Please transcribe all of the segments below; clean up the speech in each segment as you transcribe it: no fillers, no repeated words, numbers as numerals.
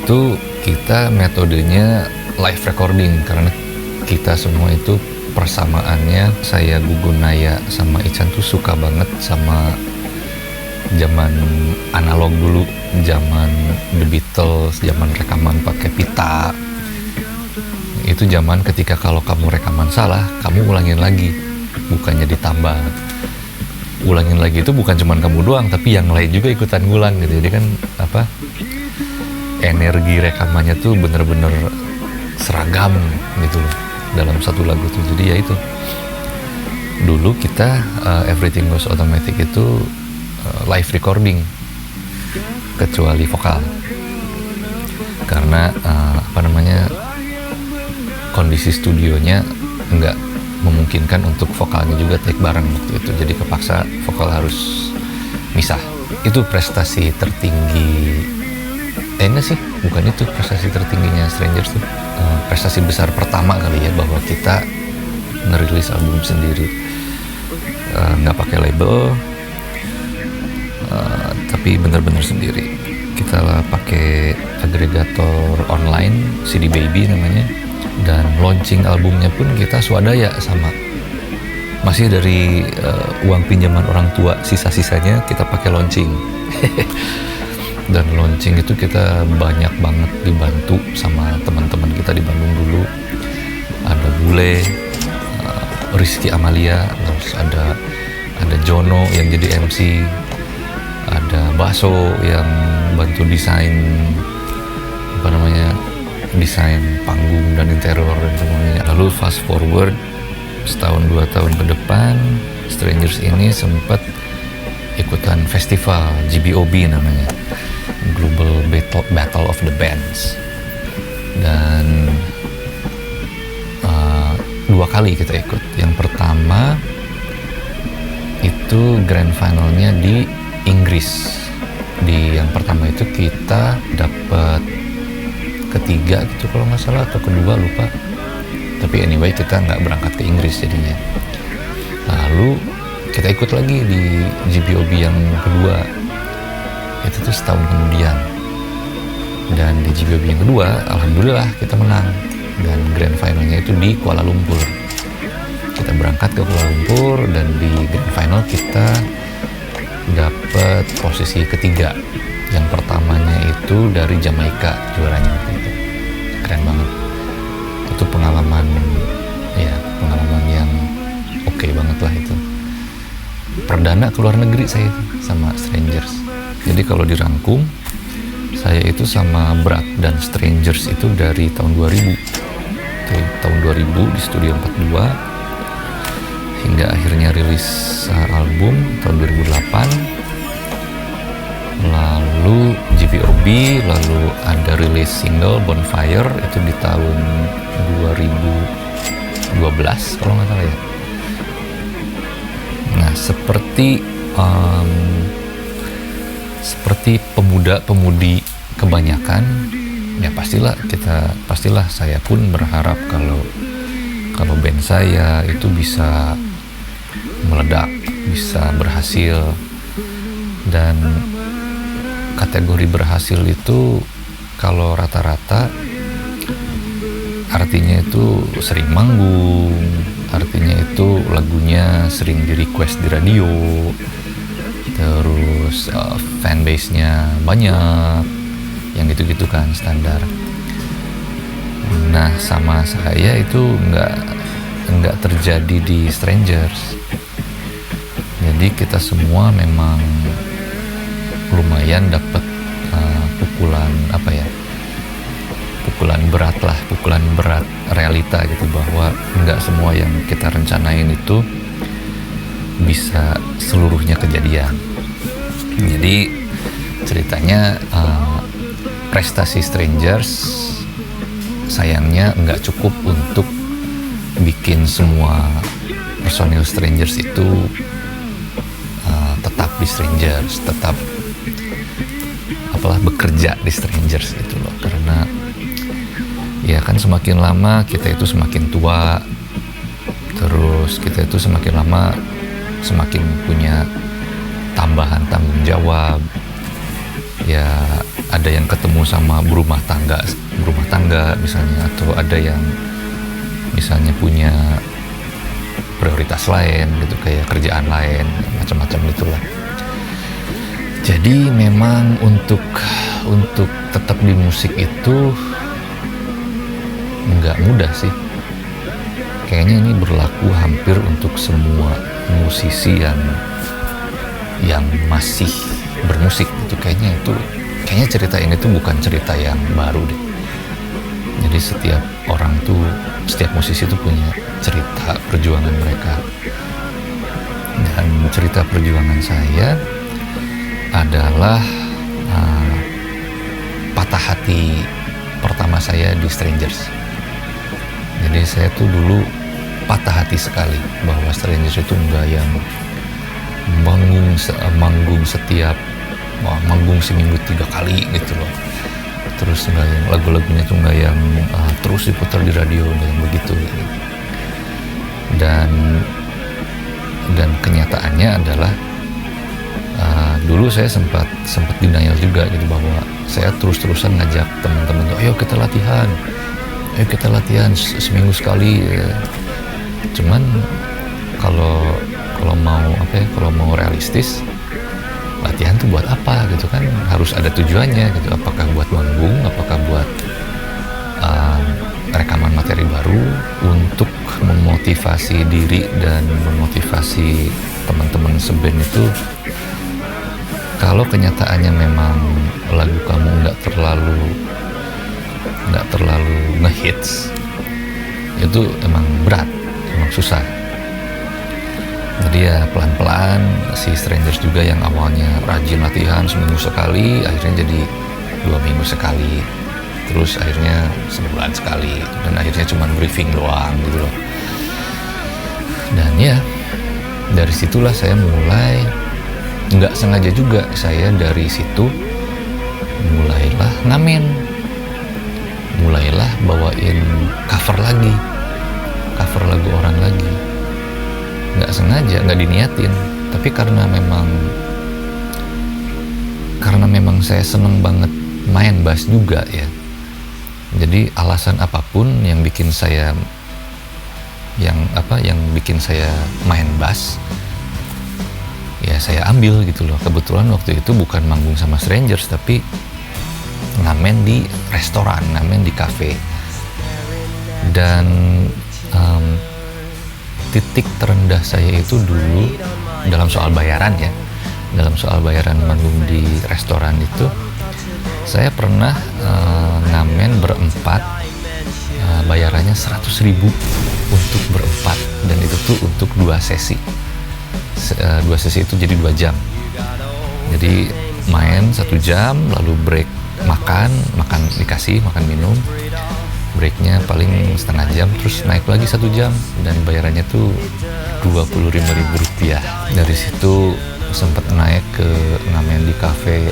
itu kita metodenya live recording karena kita semua itu persamaannya, saya, Gugun, Naya sama Ican tuh suka banget sama zaman analog dulu, zaman The Beatles, zaman rekaman pakai pita. Itu zaman ketika kalau kamu rekaman salah, kamu ulangin lagi, bukannya ditambah. Ulangin lagi itu bukan cuma kamu doang, tapi yang lain juga ikutan ngulang gitu. Jadi kan energi rekamannya tuh bener-bener seragam gitu loh dalam satu lagu tuh. Jadi ya itu dulu kita Everything Goes Automatic itu live recording kecuali vokal karena kondisi studionya nggak memungkinkan untuk vokalnya juga take bareng waktu itu, jadi kepaksa vokal harus misah. Itu prestasi tertinggi enggak sih, bukan itu prestasi tertingginya Strangers tuh, prestasi besar pertama kali ya, bahwa kita ngerilis album sendiri, nggak pakai label, tapi benar-benar sendiri. Kita pakai agregator online, CD Baby namanya, dan launching albumnya pun kita swadaya sama, masih dari uang pinjaman orang tua, sisa-sisanya kita pakai launching. Dan launching itu kita banyak banget dibantu sama teman-teman kita di Bandung dulu. Ada Bule, Rizky Amalia, terus ada Jono yang jadi MC, ada Baso yang bantu desain desain panggung dan interior dan semuanya. Lalu fast forward setahun 2 tahun ke depan, Strangers ini sempat ikutan festival GBOB namanya, Global Battle of the Bands, dan 2 kali kita ikut. Yang pertama itu grand finalnya di Inggris. Di yang pertama itu kita dapat ketiga gitu kalau nggak salah, atau kedua, lupa. Tapi anyway kita nggak berangkat ke Inggris jadinya. Lalu kita ikut lagi di GBOB yang kedua, itu tuh setahun kemudian. Dan di GBOB yang kedua alhamdulillah kita menang, dan grand finalnya itu di Kuala Lumpur. Kita berangkat ke Kuala Lumpur dan di grand final kita dapat posisi ketiga. Yang pertamanya itu dari Jamaika juaranya waktu itu. Keren banget. Itu pengalaman yang oke banget lah itu. Perdana ke luar negeri saya itu sama Strangers. Jadi kalau dirangkum, saya itu sama Berat dan Strangers itu dari tahun 2000. Tahun 2000 di Studio 42 hingga akhirnya rilis album tahun 2008. Lalu GBOB, lalu ada rilis single Bonfire itu di tahun 2012 kalau nggak salah ya. Nah, seperti pemuda-pemudi kebanyakan, ya pastilah saya pun berharap kalau band saya itu bisa meledak, bisa berhasil. Dan kategori berhasil itu kalau rata-rata artinya itu sering manggung, artinya itu lagunya sering di request di radio, terus fanbase-nya banyak, yang gitu-gitu kan standar. Nah, sama saya itu nggak terjadi di Strangers. Jadi kita semua memang lumayan dapat pukulan berat realita gitu, bahwa nggak semua yang kita rencanain itu bisa seluruhnya kejadian. Jadi ceritanya prestasi Strangers sayangnya nggak cukup untuk bikin semua personil Strangers itu tetap di Strangers, tetap bekerja di Strangers gitu loh. Karena ya kan semakin lama kita itu semakin tua, terus kita itu semakin lama semakin punya tambahan tanggung jawab, ya ada yang ketemu sama berumah tangga misalnya, atau ada yang misalnya punya prioritas lain gitu, kayak kerjaan lain, macam-macam itulah. Jadi memang untuk tetap di musik itu nggak mudah sih. Kayaknya ini berlaku hampir untuk semua musisi yang masih bermusik itu. Kayaknya cerita ini tuh bukan cerita yang baru deh. Jadi setiap musisi tuh punya cerita perjuangan mereka. Dan cerita perjuangan saya adalah patah hati pertama saya di Strangers. Jadi saya tuh dulu patah hati sekali bahwa Strangers itu enggak yang manggung seminggu 3 kali gitu loh. Terus enggak yang lagu-lagunya tuh enggak yang terus diputar di radio dan begitu gitu. Dan kenyataannya adalah dulu saya sempat denial juga gitu, bahwa saya terus-terusan ngajak teman-teman tuh, ayo kita latihan seminggu sekali. Cuman kalau mau realistis, latihan tuh buat apa gitu kan, harus ada tujuannya gitu. Apakah buat manggung, apakah buat rekaman materi baru untuk memotivasi diri dan memotivasi teman-teman seband itu. Kalau kenyataannya memang lagu kamu nggak terlalu ngehits, itu emang berat, emang susah. Jadi ya pelan-pelan si Strangers juga yang awalnya rajin latihan seminggu sekali, akhirnya jadi 2 minggu sekali, terus akhirnya sebulan sekali, dan akhirnya cuma briefing doang gitu loh. Dan ya dari situlah saya mulai, nggak sengaja juga, saya dari situ mulailah ngamen, mulailah bawain cover lagu orang lagi. Nggak sengaja, nggak diniatin, tapi karena memang saya seneng banget main bass juga ya. Jadi alasan apapun yang bikin saya main bass, ya saya ambil gitu loh. Kebetulan waktu itu bukan manggung sama Strangers, tapi ngamen di restoran, ngamen di cafe. Dan titik terendah saya itu dulu dalam soal bayaran manggung di restoran itu, saya pernah ngamen berempat, bayarannya 100.000 untuk berempat, dan itu tuh untuk 2 sesi. 2 sesi itu jadi 2 jam. Jadi main 1 jam, lalu break makan dikasih makan minum, breaknya paling setengah jam, terus naik lagi 1 jam, dan bayarannya tuh 25.000 rupiah. Dari situ sempat naik ke ngamen di kafe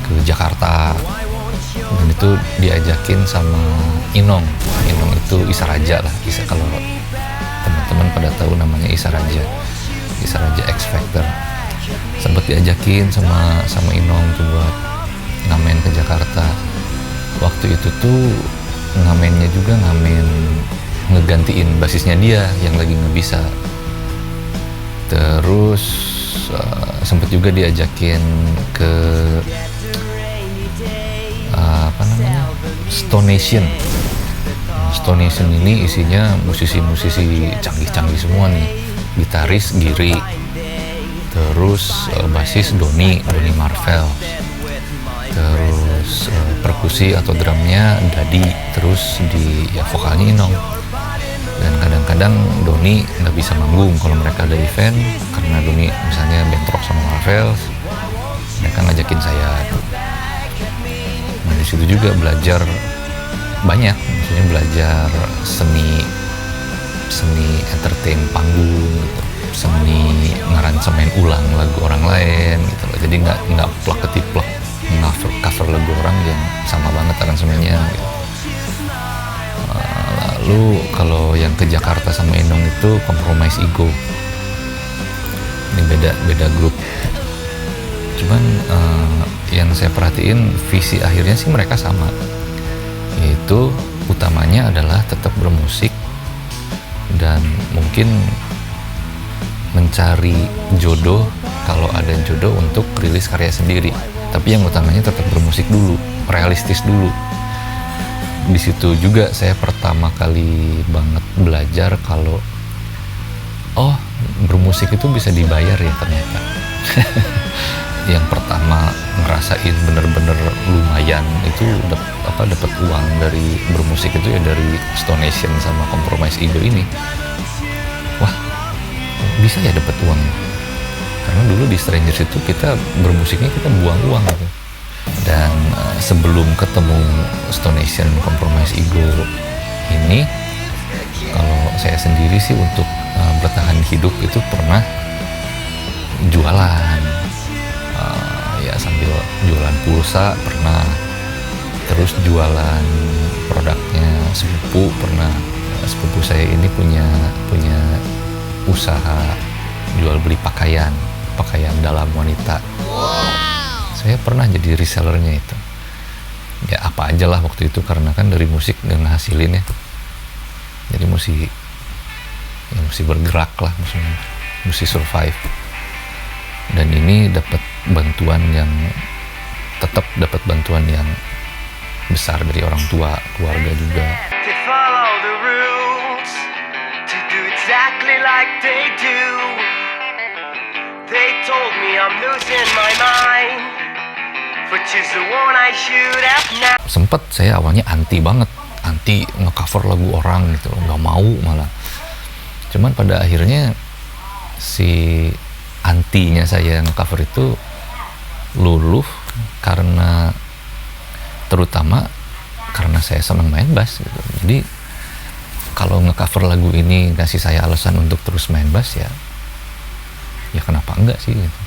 ke Jakarta, dan itu diajakin sama Inong itu Isaraja lah, kalau teman-teman pada tahu namanya Isaraja X Factor. Sempat diajakin sama Inong tuh buat ngamen ke Jakarta. Waktu itu tuh ngamennya juga ngegantiin basisnya dia yang lagi nggak bisa. Terus sempat juga diajakin ke Stone Nation ini isinya musisi-musisi canggih-canggih semua nih. Gitaris Giri, terus basis Doni Marvel, terus perkusi atau drumnya Dadi, terus vokalnya Inong. Dan kadang-kadang Doni nggak bisa manggung kalau mereka ada event, karena Doni misalnya bentrok sama Marvel, mereka ngajakin saya. Nah di situ juga belajar banyak, maksudnya belajar seni entertain panggung gitu, seni ngaransemen ulang lagu orang lain gitu loh. Jadi nggak plak ketiplek cover lagu orang yang sama banget aransemennya gitu. Lalu kalau yang ke Jakarta sama Inong itu Compromise Ego, ini beda grup. Cuman yang saya perhatiin visi akhirnya sih mereka sama, yaitu utamanya adalah tetap bermusik dan mungkin mencari jodoh, kalau ada jodoh, untuk rilis karya sendiri. Tapi yang utamanya tetap bermusik dulu, realistis dulu. Di situ juga saya pertama kali banget belajar kalau bermusik itu bisa dibayar ya ternyata. Yang pertama ngerasain bener-bener lumayan itu dapat uang dari bermusik itu ya dari Stonation sama Compromise Ego ini. Wah, bisa ya dapat uang. Karena dulu di Strangers itu kita bermusiknya kita buang uang gitu. Dan sebelum ketemu Stonation Compromise Ego ini, kalau saya sendiri sih untuk bertahan hidup itu pernah jualan, ya sambil jualan pulsa pernah, terus jualan produknya sepupu pernah. Sepupu saya ini punya usaha jual beli pakaian dalam wanita. Saya pernah jadi resellernya itu. Ya apa aja lah waktu itu, karena kan dari musik nggak ngehasilin ya. Jadi mesti bergerak lah, mesti survive. Dan ini tetap dapat bantuan yang besar dari orang tua, keluarga juga. They told me I'm losing my mind, which is the one I should have now. Sempet saya awalnya anti ngecover lagu orang gitu, nggak mau malah. Cuman pada akhirnya si antinya saya ngecover itu luluh, terutama karena saya senang main bass gitu. Jadi kalau ngecover lagu ini ngasih saya alasan untuk terus main bass, ya kenapa enggak sih gitu.